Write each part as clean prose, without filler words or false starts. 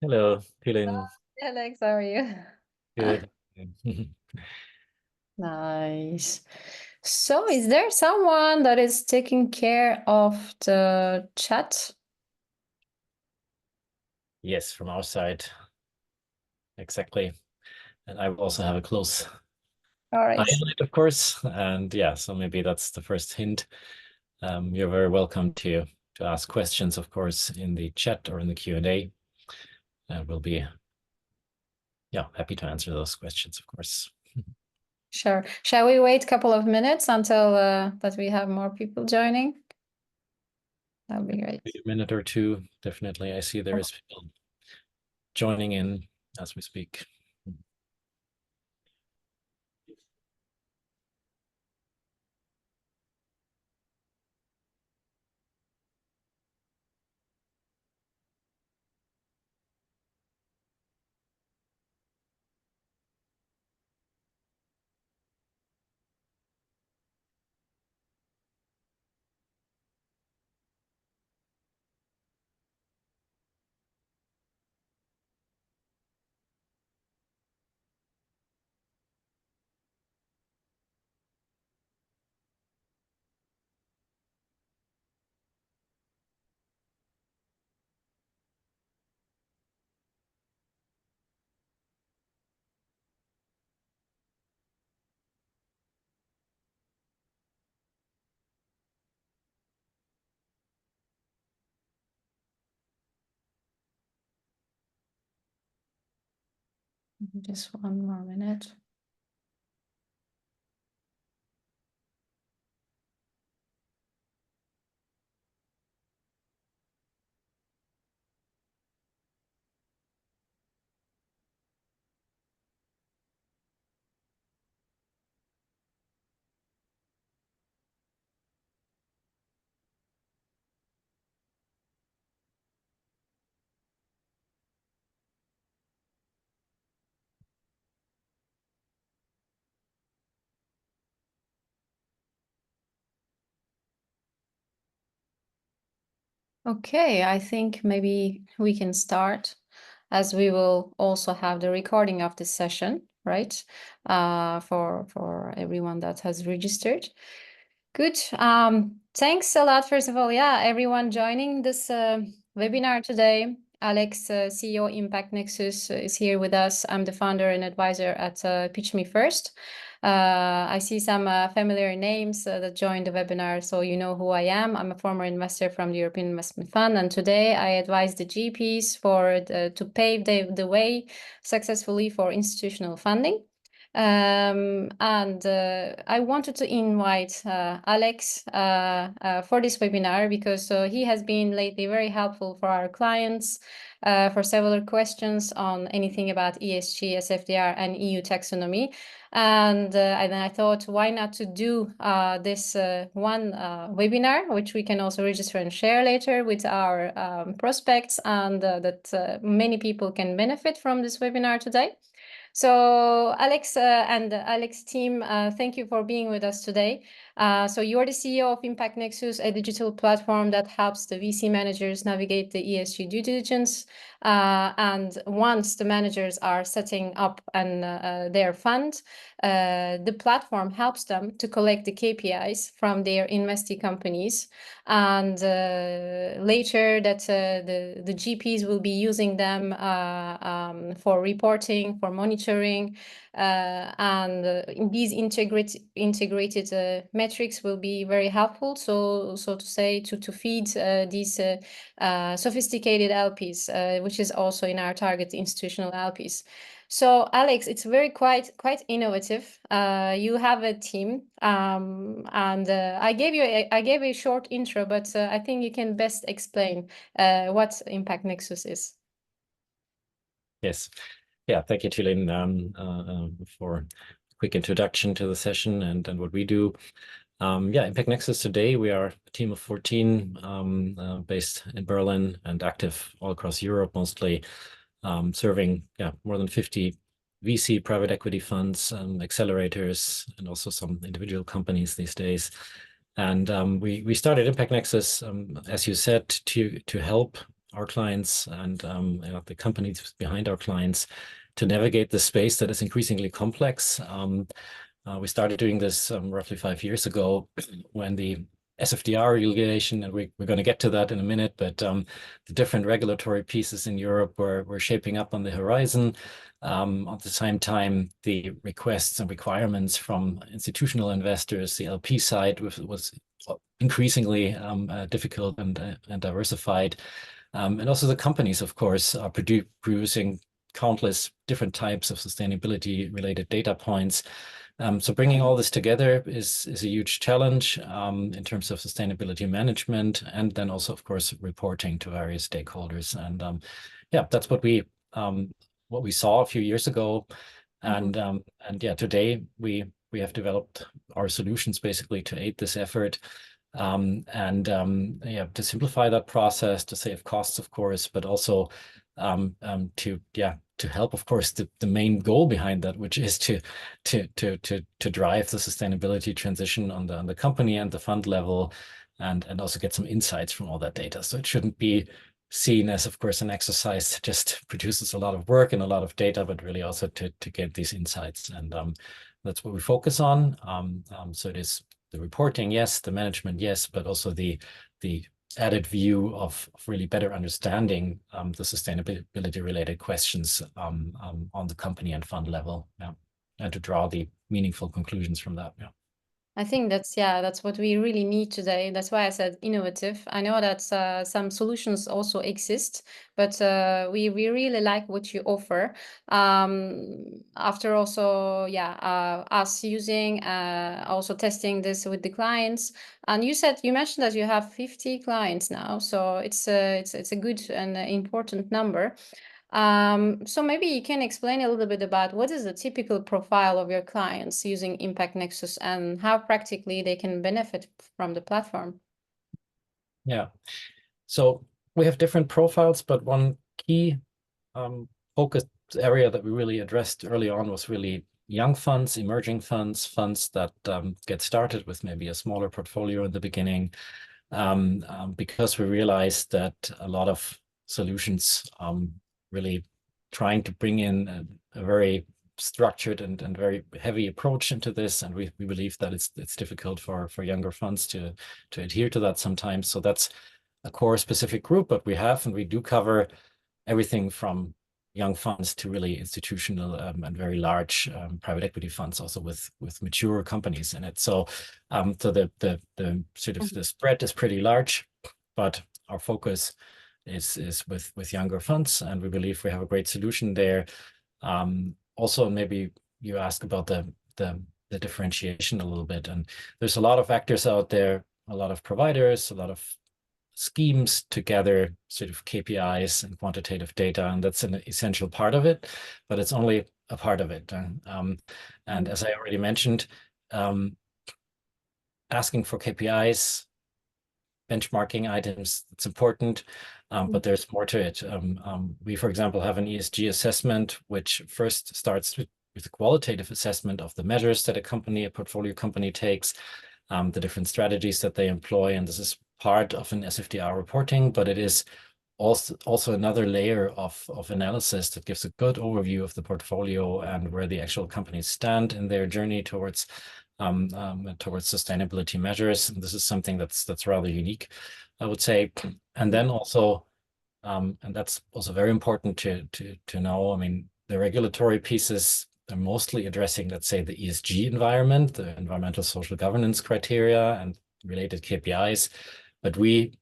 Hello, Tülin. Alex, how are you? Good. Nice. So, is there someone that is taking care of the chat? Yes, from our side, exactly. And I will also have a close All eye right. on it, of course. And yeah, so maybe that's the first hint. You're very welcome to ask questions, of course, in the chat or in the Q&A. We'll be happy to answer those questions, of course. Sure. Shall we wait a couple of minutes until that we have more people joining? That would be great. A minute or two, definitely. I see there is people joining in as we speak. Just one more minute. Okay, I think maybe we can start, as we will also have the recording of this session, right? For everyone that has registered. Good. Thanks a lot, first of all. Yeah, everyone joining this webinar today. Alex, CEO ImpactNexus, is here with us. I'm the founder and advisor at Pitch Me First. I see some familiar names that joined the webinar, so you know who I am. I'm a former investor from the European Investment Fund, and today I advise the GPs to pave the way successfully for institutional funding. And I wanted to invite Alex for this webinar because he has been lately very helpful for our clients for several questions on anything about ESG, SFDR, and EU Taxonomy. And I thought, why not to do this one webinar, which we can also register and share later with our prospects, and that many people can benefit from this webinar today. So Alex and Alex team, thank you for being with us today. So you're the CEO of ImpactNexus, a digital platform that helps the VC managers navigate the ESG due diligence. And once the managers are setting up their fund, the platform helps them to collect the KPIs from their investee companies. And later that the GPs will be using them for reporting, for monitoring, and these integrated metrics will be very helpful. So to say, to feed these sophisticated LPs, which is also in our target institutional LPs. So Alex, it's very quite innovative. You have a team, and I gave a short intro, but I think you can best explain what ImpactNexus is. Yes. Yeah, thank you, Tülin, for a quick introduction to the session and what we do. ImpactNexus today, we are a team of 14 based in Berlin and active all across Europe, mostly serving more than 50 VC private equity funds, accelerators, and also some individual companies these days. And we started ImpactNexus, as you said, to help our clients and the companies behind our clients to navigate the space that is increasingly complex. We started doing this roughly 5 years ago when the SFDR regulation, and we're going to get to that in a minute, but the different regulatory pieces in Europe were shaping up on the horizon. At the same time, the requests and requirements from institutional investors, the LP side, was increasingly difficult and diversified. And also the companies, of course, are producing countless different types of sustainability-related data points. So bringing all this together is a huge challenge in terms of sustainability management, and then also, of course, reporting to various stakeholders. And yeah, that's what we saw a few years ago, and yeah, today we have developed our solutions basically to aid this effort. Yeah, to simplify that process, to save costs, of course, but also to help, of course, the main goal behind that, which is to drive the sustainability transition on the company and the fund level, and also get some insights from all that data. So it shouldn't be seen as, of course, an exercise that just produces a lot of work and a lot of data, but really also to get these insights. And that's what we focus on. So it is the reporting, yes, the management, yes, but also the added view of really better understanding the sustainability related questions on the company and fund level, and to draw the meaningful conclusions from that. I think that's what we really need today. That's why I said innovative. I know that some solutions also exist, but we really like what you offer. After also, us using, also testing this with the clients. And you mentioned that you have 50 clients now, so it's a good and important number. So maybe you can explain a little bit about what is the typical profile of your clients using ImpactNexus and how practically they can benefit from the platform. Yeah, so we have different profiles, but one key focus area that we really addressed early on was really young funds, emerging funds, funds that get started with maybe a smaller portfolio in the beginning, because we realized that a lot of solutions really trying to bring in a very structured and very heavy approach into this, and we believe that it's difficult for younger funds to adhere to that sometimes. So that's a core specific group, but we do cover everything from young funds to really institutional and very large private equity funds, also with mature companies in it. So so the sort of the spread is pretty large, but our focus is with younger funds, and we believe we have a great solution there. Also, maybe you ask about the differentiation a little bit, and there's a lot of actors out there, a lot of providers, a lot of schemes to gather sort of KPIs and quantitative data, and that's an essential part of it, but it's only a part of it. And as I already mentioned, asking for KPIs, benchmarking items, it's important, but there's more to it. We, for example, have an ESG assessment, which first starts with a qualitative assessment of the measures that a portfolio company takes, the different strategies that they employ, and this is part of an SFDR reporting, but it is also another layer of analysis that gives a good overview of the portfolio and where the actual companies stand in their journey towards sustainability measures. And this is something that's rather unique, I would say. And then also, and that's also very important to know, I mean, the regulatory pieces are mostly addressing, let's say, the ESG environment, the environmental social governance criteria and related KPIs. But we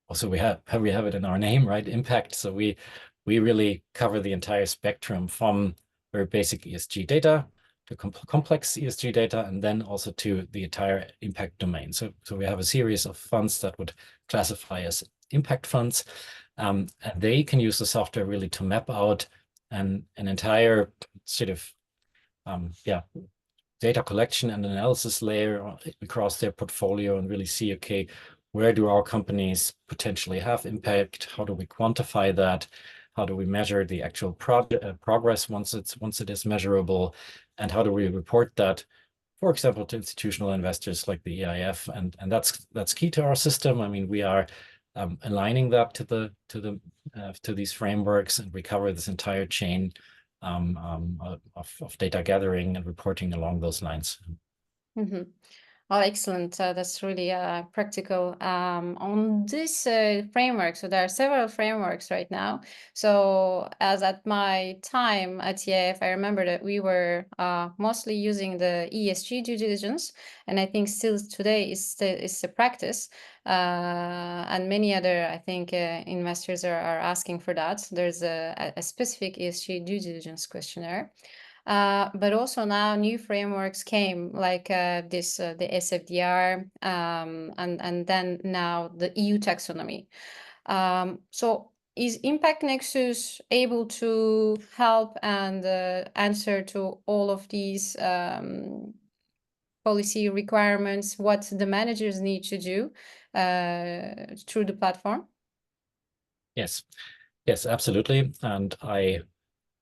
have it in our name, right? Impact. So we really cover the entire spectrum from very basic ESG data to complex ESG data, and then also to the entire impact domain. So we have a series of funds that would classify as impact funds, and they can use the software really to map out an entire sort of data collection and analysis layer across their portfolio and really see, okay, where do our companies potentially have impact? How do we quantify that? How do we measure the actual progress once it is measurable? And how do we report that, for example, to institutional investors like the EIF? And that's key to our system. I mean, we are aligning that to these frameworks, and we cover this entire chain of data gathering and reporting along those lines. Mm-hmm. Oh, excellent. That's really practical. On this framework, so there are several frameworks right now. So as at my time at EAF, I remember that we were mostly using the ESG due diligence, and I think still today is the practice. And many other, I think, investors are asking for that. There's a specific ESG due diligence questionnaire. But also now new frameworks came like this, the SFDR, and then now the EU Taxonomy. So is ImpactNexus able to help and answer to all of these policy requirements, what the managers need to do through the platform? Yes, absolutely. And I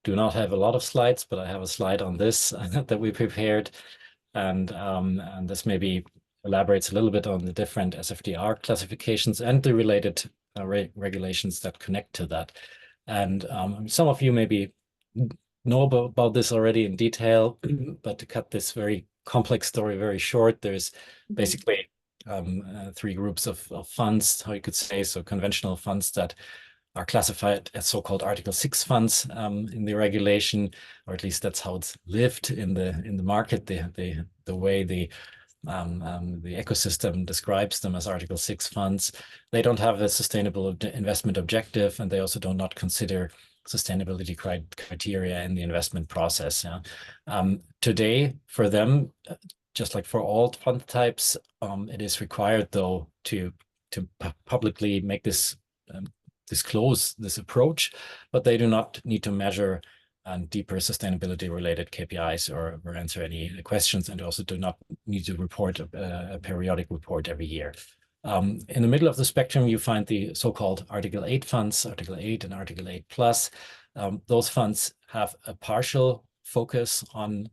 do not have a lot of slides, but I have a slide on this that we prepared, and this maybe elaborates a little bit on the different SFDR classifications and the related regulations that connect to that. And some of you maybe know about this already in detail, but to cut this very complex story very short, there's basically three groups of funds, how you could say. So conventional funds that are classified as so-called Article 6 funds in the regulation, or at least that's how it's lived in the market. The way the ecosystem describes them as Article 6 funds. They don't have a sustainable investment objective, and they also do not consider sustainability criteria in the investment process. Today, for them, just like for all fund types, it is required though to publicly make this disclose this approach, but they do not need to measure deeper sustainability related KPIs or answer any questions, and also do not need to report a periodic report every year. In the middle of the spectrum, you find the so-called Article 8 funds, Article 8 and Article 8 Plus. Those funds have a partial focus on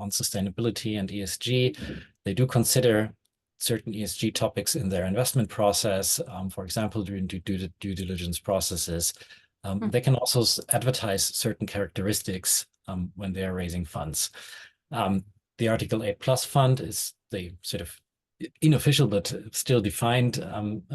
sustainability and ESG. They do consider certain ESG topics in their investment process, for example, during due diligence processes. They can also advertise certain characteristics when they are raising funds. The Article 8 Plus fund is the sort of unofficial but still defined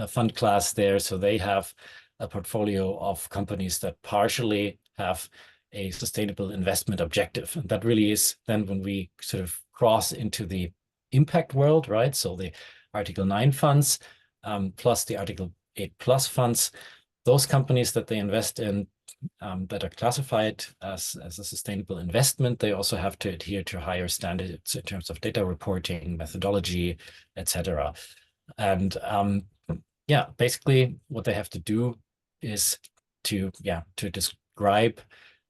fund class there. So they have a portfolio of companies that partially have a sustainable investment objective. And that really is then when we sort of cross into the impact world, right? So the Article 9 funds plus the Article 8 Plus funds, those companies that they invest in that are classified as a sustainable investment, they also have to adhere to higher standards in terms of data reporting, methodology, etc. And yeah, basically what they have to do is to describe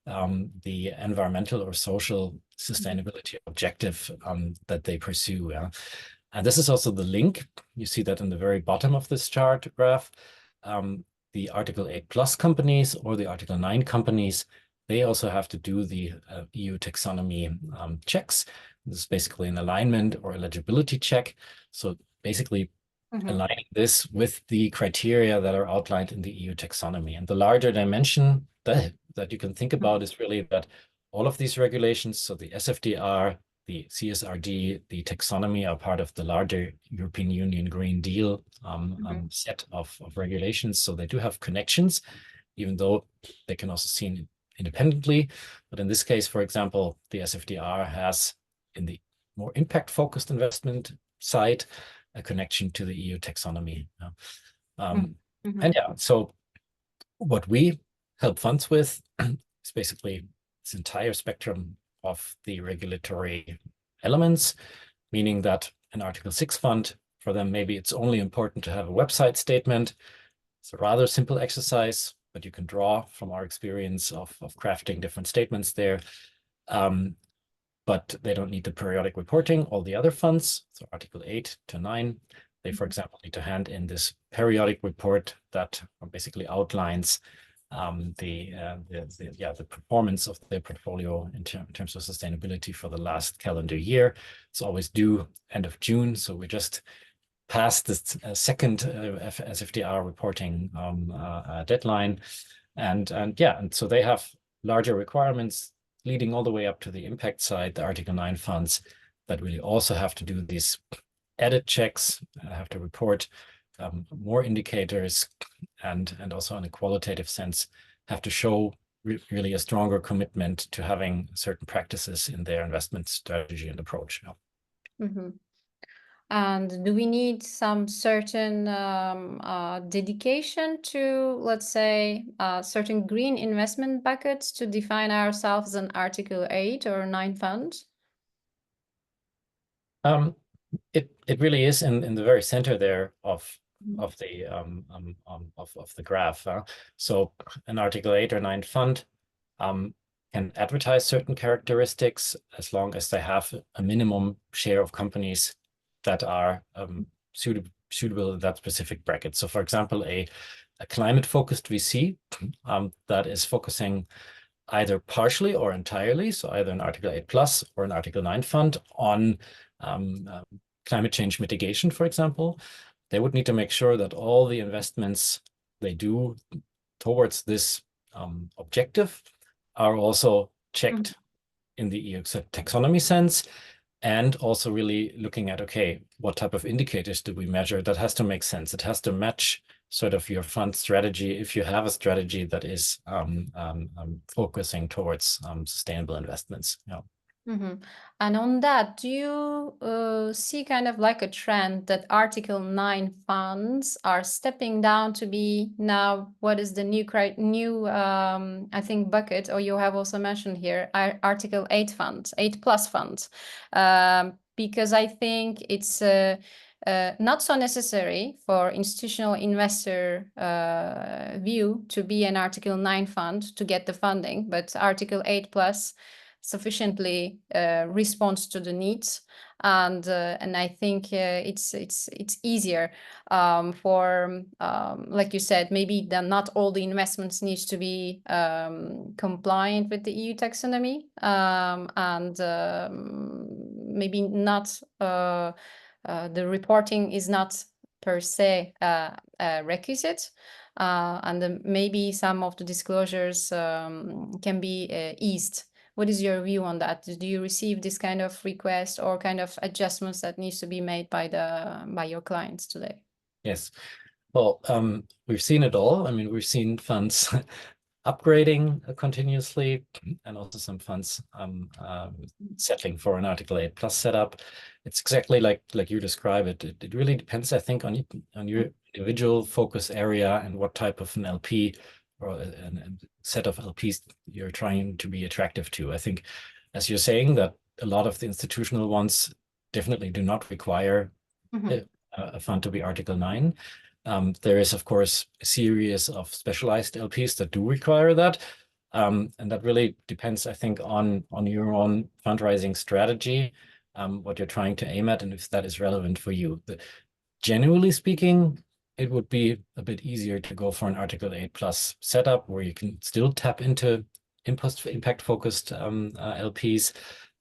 the environmental or social sustainability objective that they pursue. And this is also the link. You see that in the very bottom of this chart graph. The Article 8 Plus companies or the Article 9 companies, they also have to do the EU taxonomy checks. This is basically an alignment or eligibility check. So basically aligning this with the criteria that are outlined in the EU taxonomy. And the larger dimension that you can think about is really that all of these regulations, so the SFDR, the CSRD, the taxonomy, are part of the larger European Union Green Deal set of regulations. So they do have connections, even though they can also be seen independently. But in this case, for example, the SFDR has, in the more impact-focused investment side, a connection to the EU taxonomy. And yeah, so what we help funds with is basically this entire spectrum of the regulatory elements, meaning that an Article 6 fund, for them, maybe it's only important to have a website statement. It's a rather simple exercise, but you can draw from our experience of crafting different statements there. But they don't need the periodic reporting. All the other funds, so Article 8 to 9, they, for example, need to hand in this periodic report that basically outlines the performance of their portfolio in terms of sustainability for the last calendar year. It's always due end of June, so we're just past this second SFDR reporting deadline. And so they have larger requirements leading all the way up to the impact side, the Article 9 funds that really also have to do these added checks, have to report more indicators, and also in a qualitative sense have to show really a stronger commitment to having certain practices in their investment strategy and approach. Mm-hmm. And do we need some certain dedication to, let's say, certain green investment buckets to define ourselves as an Article 8 or 9 fund? It really is in the very center there of the graph. So an Article 8 or 9 fund can advertise certain characteristics as long as they have a minimum share of companies that are suitable in that specific bracket. So, for example, a climate-focused VC that is focusing either partially or entirely, so either an Article 8 plus or an Article 9 fund on climate change mitigation, for example, they would need to make sure that all the investments they do towards this objective are also checked in the EU taxonomy sense, and also really looking at, okay, what type of indicators do we measure? That has to make sense. It has to match sort of your fund strategy if you have a strategy that is focusing towards sustainable investments. Yeah. Mm-hmm. And on that, do you see kind of like a trend that Article 9 funds are stepping down to be now what is the new I think bucket, or you have also mentioned here Article 8 funds, 8 plus funds, because I think it's not so necessary for institutional investor view to be an Article 9 fund to get the funding, but Article 8 plus sufficiently responds to the needs, and I think it's easier for like you said, maybe not all the investments needs to be compliant with the EU taxonomy, and maybe not the reporting is not per se a requisite. And maybe some of the disclosures can be eased. What is your view on that? Do you receive this kind of request or kind of adjustments that needs to be made by your clients today? Yes. Well, we've seen it all. I mean, we've seen funds upgrading continuously, and also some funds settling for an Article 8 plus setup. It's exactly like you describe it. It really depends, I think, on your individual focus area and what type of an LP or a set of LPs you're trying to be attractive to. I think, as you're saying, that a lot of the institutional ones definitely do not require a fund to be Article 9. There is, of course, a series of specialized LPs that do require that. And that really depends, I think, on your own fundraising strategy, what you're trying to aim at, and if that is relevant for you. Generally speaking, it would be a bit easier to go for an Article 8 plus setup where you can still tap into impact-focused LPs,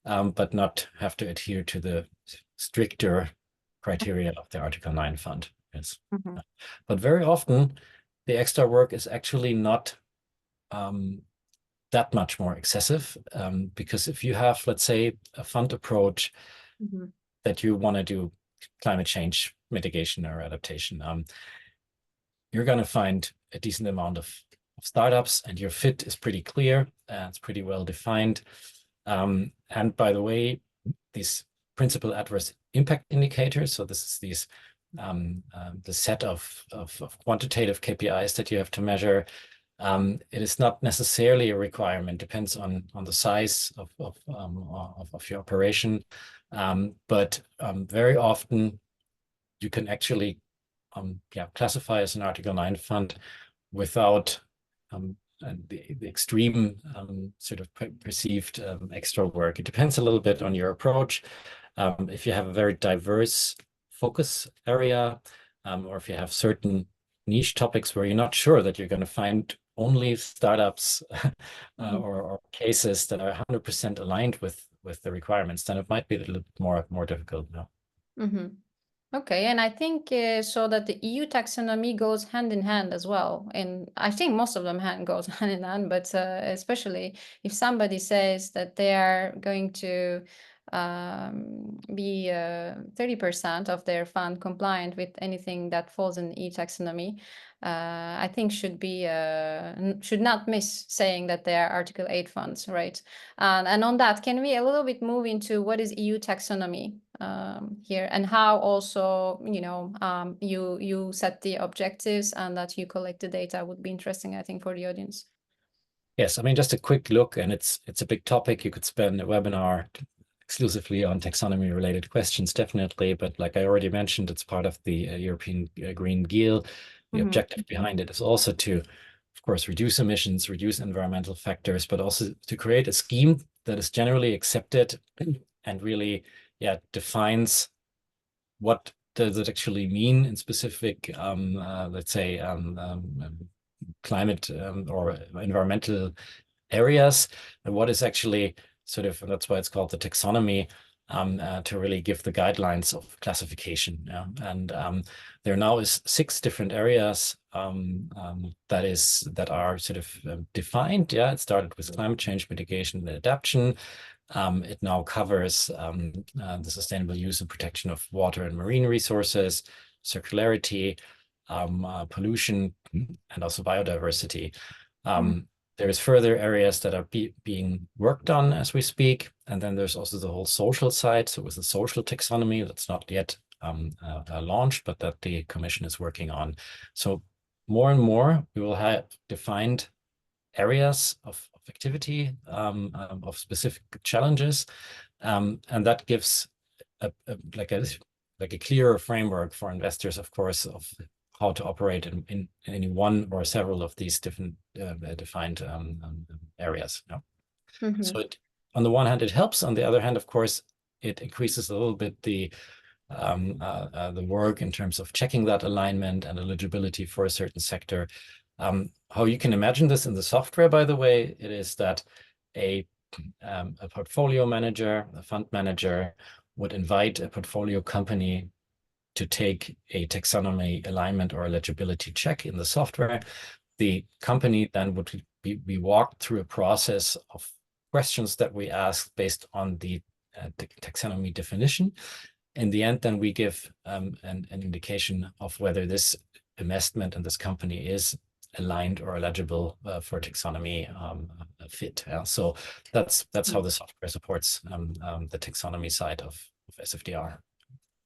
but not have to adhere to the stricter criteria of the Article 9 fund. Yes. But very often, the extra work is actually not that much more excessive, because if you have, let's say, a fund approach that you want to do climate change mitigation or adaptation, you're going to find a decent amount of startups, and your fit is pretty clear, it's pretty well defined. And by the way, these principal adverse impact indicators, so this is these the set of quantitative KPIs that you have to measure. It is not necessarily a requirement, depends on the size of your operation. But very often you can actually classify as an Article 9 fund without the extreme sort of perceived extra work. It depends a little bit on your approach. If you have a very diverse focus area, or if you have certain niche topics where you're not sure that you're going to find only startups or cases that are 100% aligned with the requirements, then it might be a little bit more difficult now. Okay, and I think so that the EU taxonomy goes hand in hand as well. And I think most of them goes hand in hand, but especially if somebody says that they are going to be 30% of their fund compliant with anything that falls in EU taxonomy, I think should not miss saying that they are Article 8 funds, right? And on that, can we a little bit move into what is EU taxonomy? Here, and how also you set the objectives and that you collect the data would be interesting, I think, for the audience. Yes, I mean, just a quick look, and it's a big topic. You could spend a webinar exclusively on taxonomy related questions, definitely, but like I already mentioned, it's part of the European Green Deal. The objective behind it is also to, of course, reduce emissions, reduce environmental factors, but also to create a scheme that is generally accepted and really defines what does it actually mean in specific, let's say, climate or environmental areas, and what is actually sort of, that's why it's called the taxonomy, to really give the guidelines of classification. Yeah? And there now is 6 different areas that are sort of defined. Yeah, it started with climate change mitigation and adaptation. It now covers the sustainable use and protection of water and marine resources, circularity, pollution, and also biodiversity. There's further areas that are being worked on as we speak. And then there's also the whole social side. So with the social taxonomy, that's not yet launched, but that the Commission is working on. So more and more, we will have defined areas of activity, of specific challenges. And that gives like a clearer framework for investors, of course, of how to operate in any one or several of these different defined areas. Yeah? So on the one hand, it helps. On the other hand, of course, it increases a little bit the work in terms of checking that alignment and eligibility for a certain sector. How you can imagine this in the software, by the way, it is that a portfolio manager, a fund manager, would invite a portfolio company to take a taxonomy alignment or eligibility check in the software. The company then would be walked through a process of questions that we ask based on the taxonomy definition. In the end, then we give an indication of whether this investment in this company is aligned or eligible for taxonomy fit. Yeah? So that's how the software supports the taxonomy side of SFDR.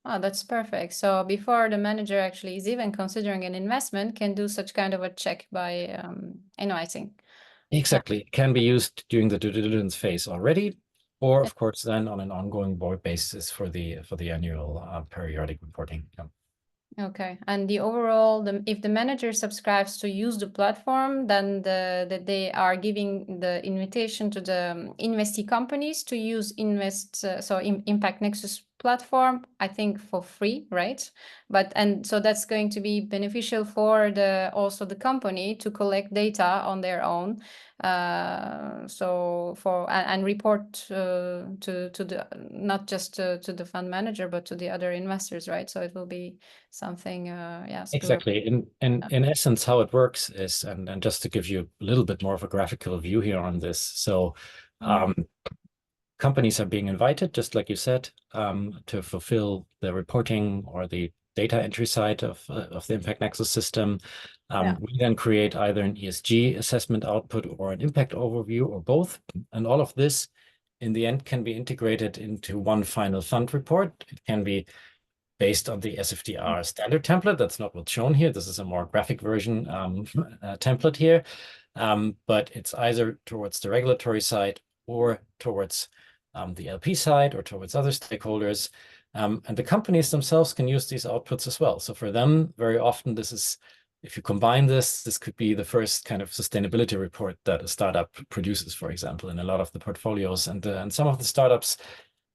Oh, that's perfect. So before the manager actually is even considering an investment, can do such kind of a check by inviting. Exactly. It can be used during the due diligence phase already, or of course then on an ongoing board basis for the annual periodic reporting. Yeah. Okay, and the overall, if the manager subscribes to use the platform, then they are giving the invitation to the investee companies to use ImpactNexus platform, I think for free, right? And so that's going to be beneficial for also the company to collect data on their own. So and report to the not just to the fund manager but to the other investors, right? So it will be something Exactly. In essence, how it works is, and just to give you a little bit more of a graphical view here on this. So companies are being invited, just like you said, to fulfill the reporting or the data entry side of the ImpactNexus system. We then create either an ESG assessment output or an impact overview or both. And all of this in the end can be integrated into one final fund report. It can be based on the SFDR standard template. That's not what's shown here. This is a more graphic version template here. But it's either towards the regulatory side or towards the LP side or towards other stakeholders. And the companies themselves can use these outputs as well. So for them, very often this is, if you combine this could be the first kind of sustainability report that a startup produces, for example, in a lot of the portfolios. And some of the startups,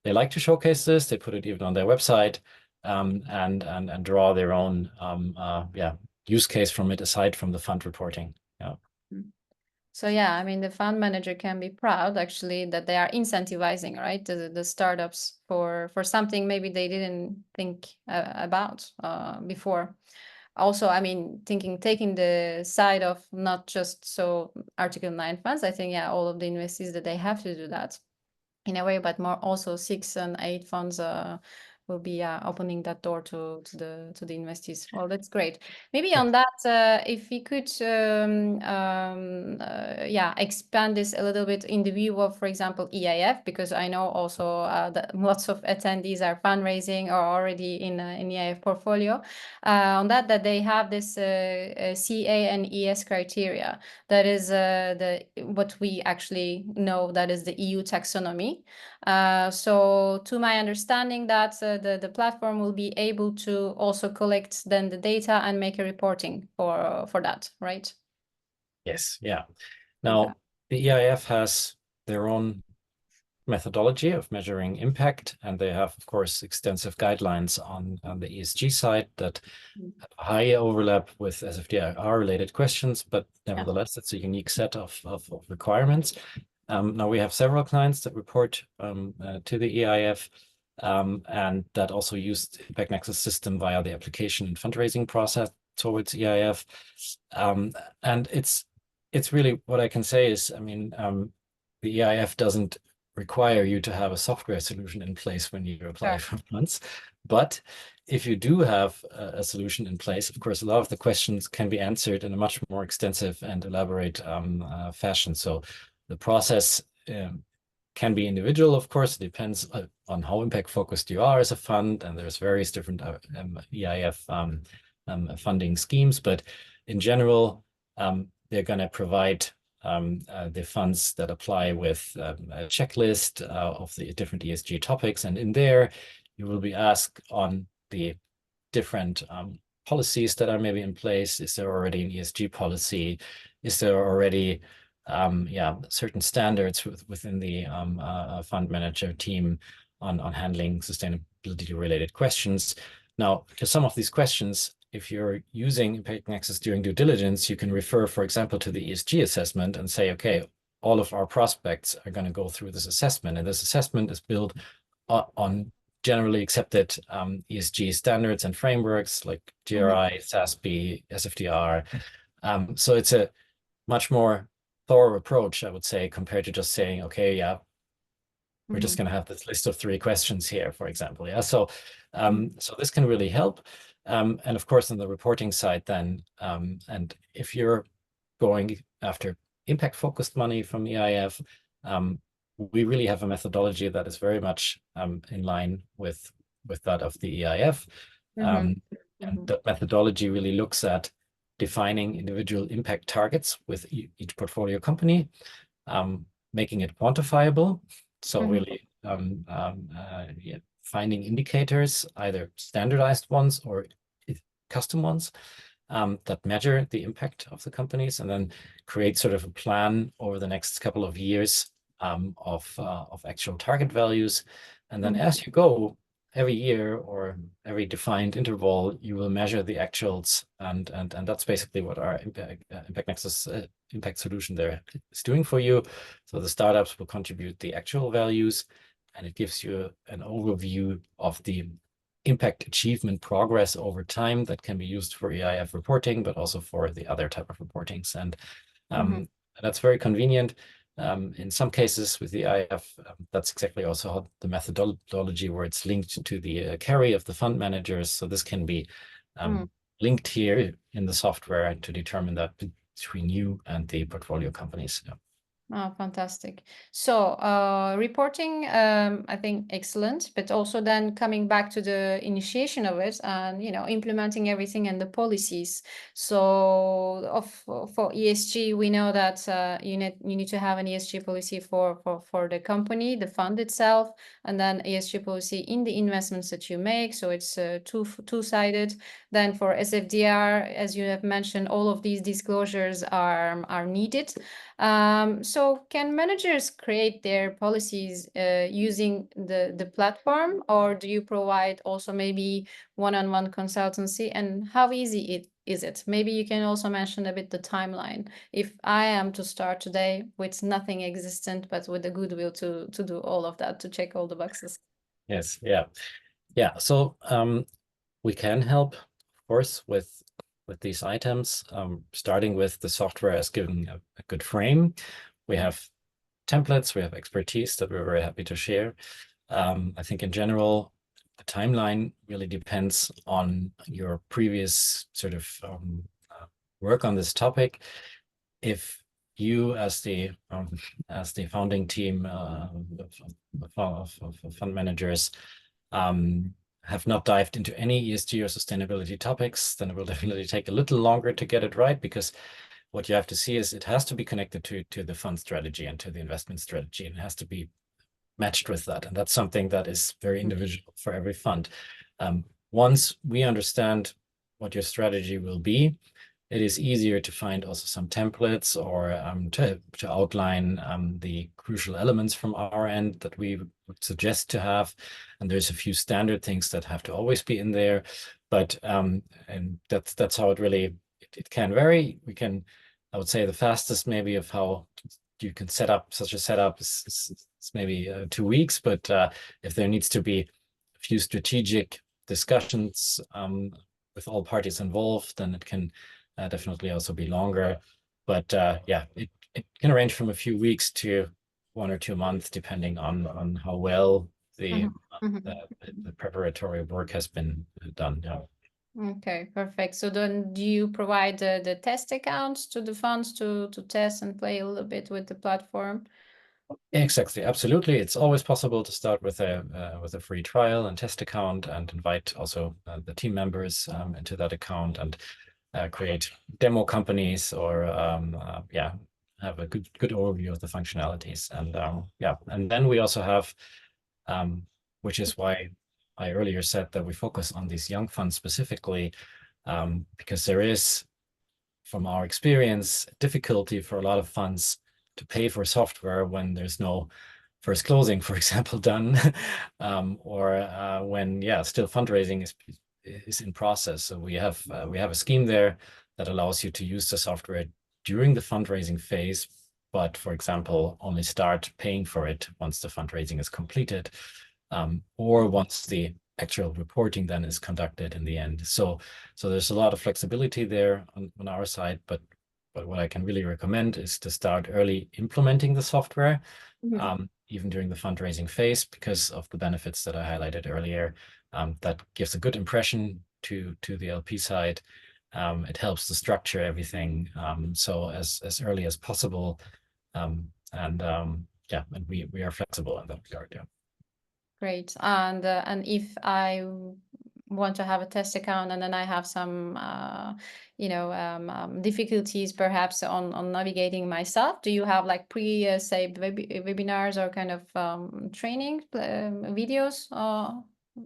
they like to showcase this. They put it even on their website. And draw their own use case from it aside from the fund reporting. Yeah. So yeah, I mean, the fund manager can be proud actually that they are incentivizing, right, the startups for something maybe they didn't think about before. Also, I mean, taking the side of not just so Article 9 funds, I think, yeah, all of the investees that they have to do that in a way, but more also 6 and 8 funds will be opening that door to the investees. Well, that's great. Maybe on that, if we could, expand this a little bit in the view of, for example, EIF, because I know also that lots of attendees are fundraising or already in EIF portfolio. On that they have this CA and ES criteria. That is what we actually know, that is the EU taxonomy. So to my understanding that the platform will be able to also collect then the data and make a reporting for that, right? Yes, yeah. Now, the EIF has their own methodology of measuring impact, and they have, of course, extensive guidelines on the ESG side that have a high overlap with SFDR related questions, but nevertheless, it's a unique set of requirements. Now we have several clients that report to the EIF, and that also used ImpactNexus system via the application and fundraising process towards EIF. And it's really, what I can say is, I mean, the EIF doesn't require you to have a software solution in place when you apply for funds. But if you do have a solution in place, of course, a lot of the questions can be answered in a much more extensive and elaborate fashion. So the process can be individual, of course. It depends on how impact focused you are as a fund, and there's various different EIF funding schemes. But in general, they're going to provide the funds that apply with a checklist of the different ESG topics. And in there, you will be asked on the different policies that are maybe in place. Is there already an ESG policy? Is there already certain standards within the fund manager team on handling sustainability related questions? Now, to some of these questions, if you're using ImpactNexus during due diligence, you can refer, for example, to the ESG assessment and say, okay, all of our prospects are going to go through this assessment, and this assessment is built on generally accepted ESG standards and frameworks like GRI, SASB, SFDR. So it's a much more thorough approach, I would say, compared to just saying, okay, yeah, we're just going to have this list of 3 questions here, for example. Yeah, so so this can really help. And of course, on the reporting side then, and if you're going after impact-focused money from EIF, we really have a methodology that is very much in line with that of the EIF. And that methodology really looks at defining individual impact targets with each portfolio company, making it quantifiable. So really finding indicators, either standardized ones or custom ones, that measure the impact of the companies, and then create sort of a plan over the next couple of years of actual target values. And then as you go, every year or every defined interval, you will measure the actuals, and that's basically what our ImpactNexus impact solution there is doing for you. So the startups will contribute the actual values, and it gives you an overview of the impact achievement progress over time that can be used for EIF reporting, but also for the other type of reportings. And that's very convenient. In some cases with the EIF, that's exactly also how the methodology where it's linked to the carry of the fund managers. So this can be linked here in the software to determine that between you and the portfolio companies. Yeah. Oh, fantastic. So reporting, I think excellent, but also then coming back to the initiation of it and, you know, implementing everything and the policies. So for ESG, we know that you need to have an ESG policy for the company, the fund itself, and then ESG policy in the investments that you make. So it's two-sided. Then for SFDR, as you have mentioned, all of these disclosures are needed. So can managers create their policies using the platform, or do you provide also maybe one-on-one consultancy, and how easy is it? Maybe you can also mention a bit the timeline. If I am to start today with nothing existent, but with the goodwill to do all of that, to check all the boxes. Yes, yeah. So we can help, of course, with these items, starting with the software as giving a good frame. We have templates, we have expertise that we're very happy to share. I think in general, the timeline really depends on your previous sort of work on this topic. If you, as the founding team of fund managers, have not dived into any ESG or sustainability topics, then it will definitely take a little longer to get it right, because what you have to see is it has to be connected to the fund strategy and to the investment strategy, and it has to be matched with that. And that's something that is very individual for every fund. Once we understand what your strategy will be, it is easier to find also some templates or to outline the crucial elements from our end that we would suggest to have. And there's a few standard things that have to always be in there, but and that's how it can vary. I would say the fastest maybe of how you can set up such a setup is maybe 2 weeks, but if there needs to be a few strategic discussions with all parties involved, then it can definitely also be longer. But yeah, it can range from a few weeks to 1 or 2 months, depending on how well the preparatory work has been done. Yeah. Okay, perfect. So then do you provide the test accounts to the funds to test and play a little bit with the platform? Exactly, absolutely. It's always possible to start with a free trial and test account, and invite also the team members into that account, and create demo companies, or yeah, have a good overview of the functionalities. And yeah, and then we also have, which is why I earlier said that we focus on these young funds specifically, because there is, from our experience, difficulty for a lot of funds to pay for software when there's no first closing, for example, done, or when still fundraising is in process. So we have a scheme there that allows you to use the software during the fundraising phase, but for example, only start paying for it once the fundraising is completed, or once the actual reporting then is conducted in the end. So there's a lot of flexibility there on our side, but what I can really recommend is to start early implementing the software, even during the fundraising phase, because of the benefits that I highlighted earlier. That gives a good impression to the LP side. It helps to structure everything, so as early as possible, and yeah, and we are flexible in that regard. Yeah. Great. And if I want to have a test account and then I have some difficulties perhaps on navigating myself, do you have like say webinars or kind of training videos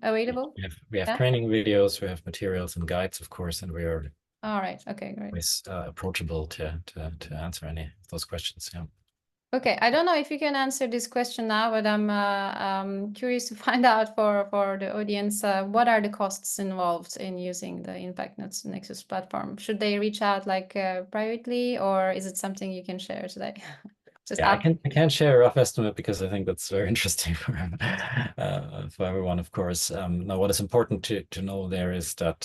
available? We have training videos, we have materials and guides, of course, and we are all right. Okay, great. always approachable to answer any of those questions. Yeah. Okay, I don't know if you can answer this question now, but I'm curious to find out for the audience, what are the costs involved in using the ImpactNexus platform? Should they reach out like privately, or is it something you can share today? Just I can't share a rough estimate, because I think that's very interesting for everyone, of course. Now, what is important to know there is that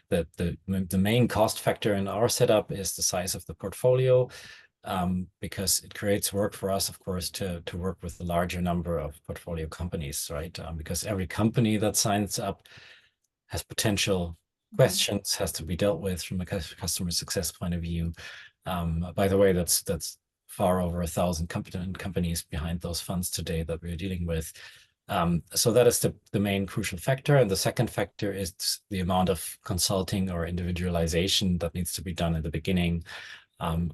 the main cost factor in our setup is the size of the portfolio. Because it creates work for us, of course, to work with a larger number of portfolio companies, right? Because every company that signs up has potential questions, has to be dealt with from a customer success point of view. By the way, that's far over 1,000 companies behind those funds today that we're dealing with. So that is the main crucial factor. And the second factor is the amount of consulting or individualization that needs to be done in the beginning. And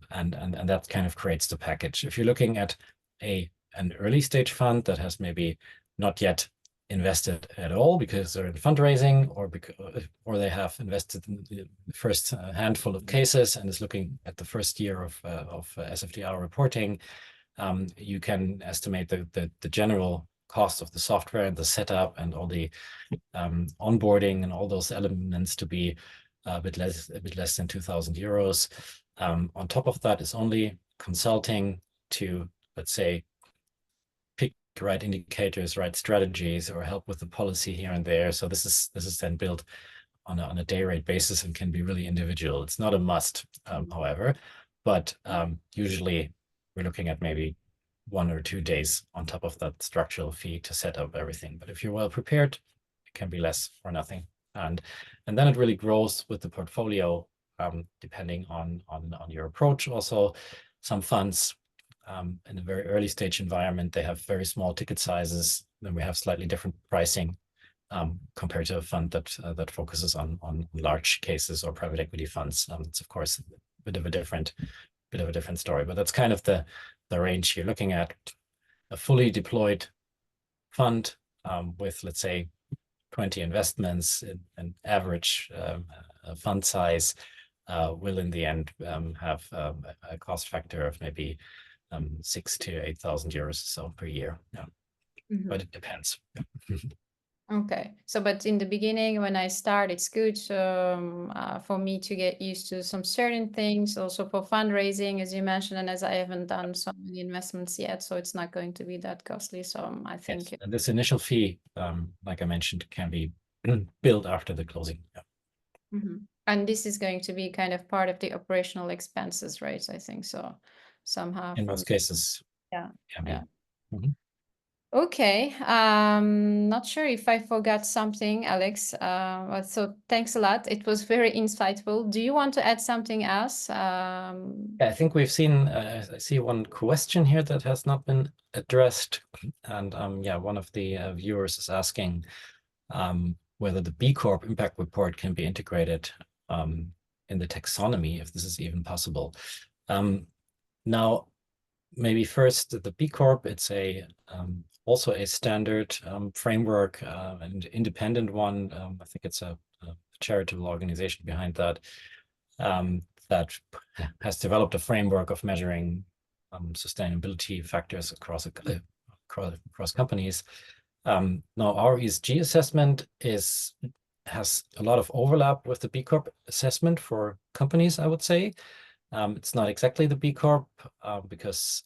that kind of creates the package. If you're looking at an early stage fund that has maybe not yet invested at all because they're in fundraising, or they have invested in the first handful of cases and is looking at the first year of SFDR reporting. You can estimate the general cost of the software and the setup and all the onboarding and all those elements to be a bit less than 2,000 euros. On top of that is only consulting to, let's say, pick the right indicators, right strategies, or help with the policy here and there. So this is then built on a day rate basis and can be really individual. It's not a must, however, but usually we're looking at maybe 1 or 2 days on top of that structural fee to set up everything. But if you're well prepared, it can be less or nothing. And then it really grows with the portfolio, depending on your approach. Also, some funds in a very early stage environment, they have very small ticket sizes. Then we have slightly different pricing compared to a fund that focuses on large cases or private equity funds. It's of course a bit of a different story, but that's kind of the range you're looking at. A fully deployed fund with, let's say, 20 investments, an average fund size will in the end have a cost factor of maybe 6,000 to 8,000 euros or so per year. Yeah, but it depends. Okay, so but in the beginning when I start, it's good for me to get used to some certain things, also for fundraising, as you mentioned, and as I haven't done so many investments yet, so it's not going to be that costly. So I think. Yes. And this initial fee, like I mentioned, can be billed after the closing. Yeah. And this is going to be kind of part of the operational expenses, right? I think so. Somehow. In most cases. Yeah. Can be. Yeah. Okay, not sure if I forgot something, Alex. So thanks a lot. It was very insightful. Do you want to add something else? Yeah, I think we've seen, I see one question here that has not been addressed. And yeah, one of the viewers is asking whether the B Corp impact report can be integrated in the taxonomy, if this is even possible. Now, maybe first, the B Corp, it's also a standard framework, an independent one. I think it's a charitable organization behind that, that has developed a framework of measuring sustainability factors across companies. Now, our ESG assessment has a lot of overlap with the B Corp assessment for companies, I would say. It's not exactly the B Corp because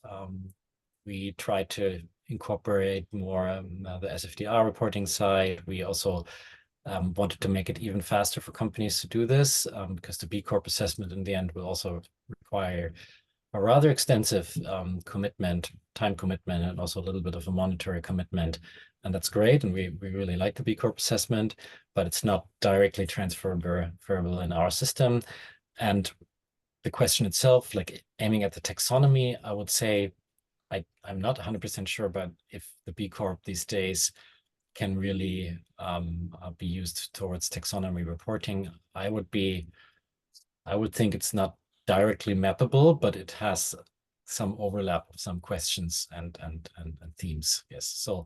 we try to incorporate more the SFDR reporting side. We also wanted to make it even faster for companies to do this because the B Corp assessment in the end will also require a rather extensive time commitment, and also a little bit of a monetary commitment. And that's great. And we really like the B Corp assessment, but it's not directly transferable in our system. And the question itself, like aiming at the taxonomy, I would say I'm not 100% sure about if the B Corp these days can really be used towards taxonomy reporting. I would think it's not directly mappable, but it has some overlap of some questions and themes. Yes, so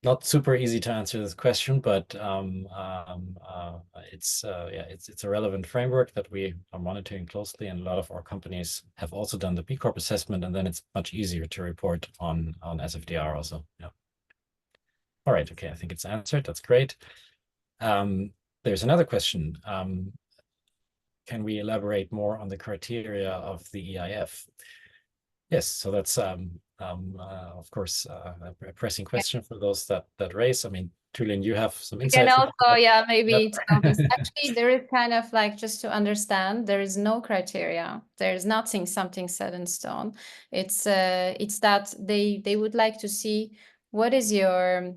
not super easy to answer this question, but it's a relevant framework that we are monitoring closely, and a lot of our companies have also done the B Corp assessment, and then it's much easier to report on SFDR also. Yeah. All right. Okay. I think it's answered. That's great. There's another question. Can we elaborate more on the criteria of the EIF? Yes. So that's of course a pressing question for those that raise. I mean, Tülin, you have some insight. And also, yeah, maybe tell us. Actually, there is kind of like, just to understand, there is no criteria. There's nothing, something set in stone. It's that they would like to see what is your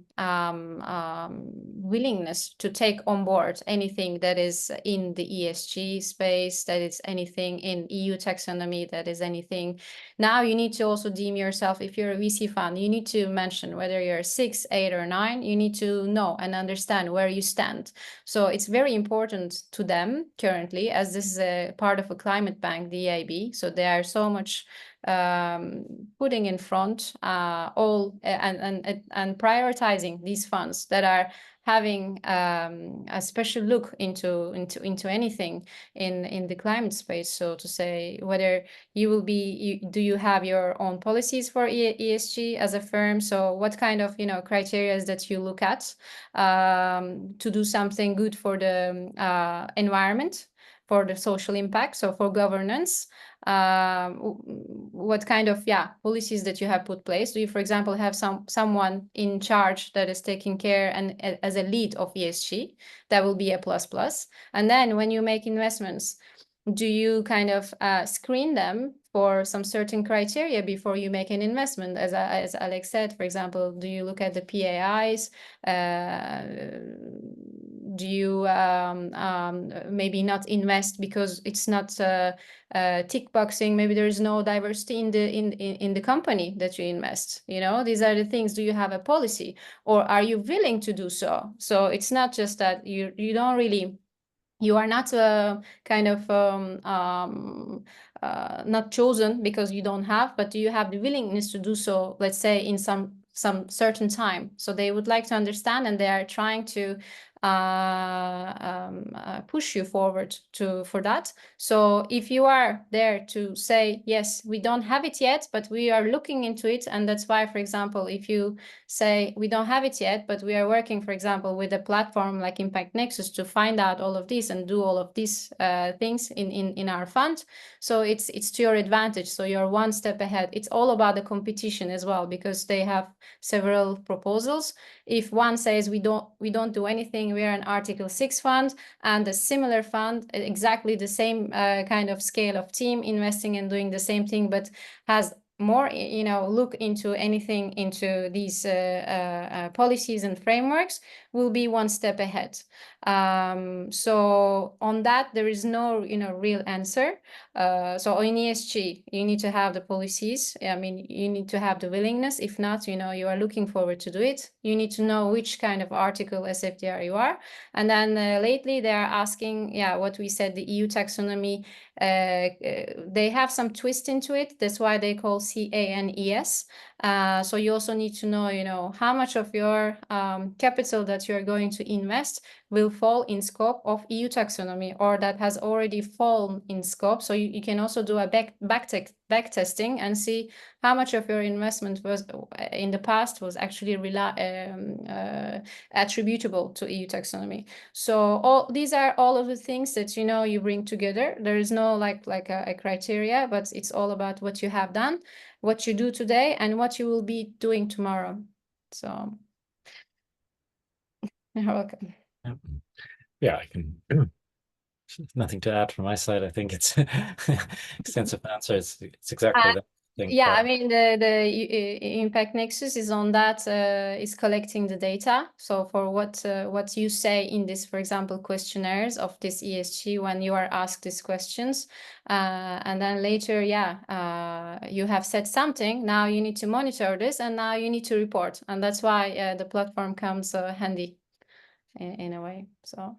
willingness to take on board anything that is in the ESG space, that is anything in EU taxonomy, that is anything. Now you need to also deem yourself, if you're a VC fund, you need to mention whether you're 6, 8, or 9. You need to know and understand where you stand. So it's very important to them currently, as this is a part of a climate bank, the EIB. So they are so much putting in front all and prioritizing these funds that are having a special look into anything in the climate space. So to say, whether you will be, do you have your own policies for ESG as a firm? So what kind of criteria that you look at to do something good for the environment, for the social impact, so for governance? What kind of policies that you have put place? Do you, for example, have someone in charge that is taking care and as a lead of ESG? That will be a plus. And then when you make investments, do you kind of screen them for some certain criteria before you make an investment? As Alex said, for example, do you look at the PAIs? Do you maybe not invest because it's not tick boxing? Maybe there is no diversity in the company that you invest. These are the things. Do you have a policy, or are you willing to do so? So it's not just that you don't really. You are not kind of not chosen because you don't have, but do you have the willingness to do so, let's say, in some certain time? So they would like to understand, and they are trying to push you forward for that. So if you are there to say, yes, we don't have it yet, but we are looking into it, and that's why, for example, if you say we don't have it yet, but we are working, for example, with a platform like ImpactNexus to find out all of this and do all of these things in our fund. So it's to your advantage. So you're one step ahead. It's all about the competition as well, because they have several proposals. If one says we don't do anything, we are an Article 6 fund, and a similar fund, exactly the same kind of scale of team investing and doing the same thing, but has more, look into anything into these policies and frameworks, will be one step ahead. So on that, there is no, real answer. So in ESG, you need to have the policies. I mean, you need to have the willingness. If not, you are looking forward to do it. You need to know which kind of article SFDR you are. And then lately they are asking, what we said, the EU taxonomy, they have some twist into it. That's why they call CANES. So you also need to know, how much of your capital that you are going to invest will fall in scope of EU taxonomy, or that has already fallen in scope. So you can also do a back testing and see how much of your investment was in the past was actually attributable to EU taxonomy. So these are all of the things that you bring together. There is no like a criteria, but it's all about what you have done, what you do today, and what you will be doing tomorrow. So you're welcome. Yeah, I can. Nothing to add from my side. I think it's extensive answer. It's exactly that. I mean, the ImpactNexus is on that, is collecting the data. So for what you say in this, for example, questionnaires of this ESG, when you are asked these questions, and then later, you have said something. Now you need to monitor this, and now you need to report, and that's why the platform comes handy in a way. So.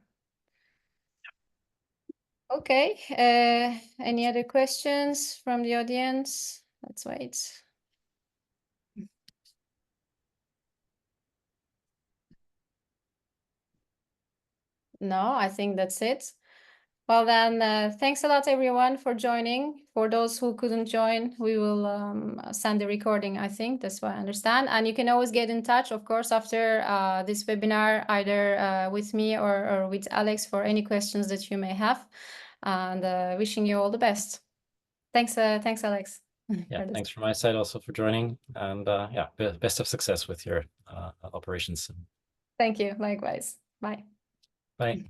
Okay, any other questions from the audience? Let's wait. No, I think that's it. Well then, thanks a lot everyone for joining. For those who couldn't join, we will send the recording, I think. That's what I understand. And you can always get in touch, of course, after this webinar, either with me or with Alex for any questions that you may have. And wishing you all the best. Thanks, Alex. Yeah, thanks from my side also for joining, and best of success with your operations. Thank you. Likewise. Bye. Bye.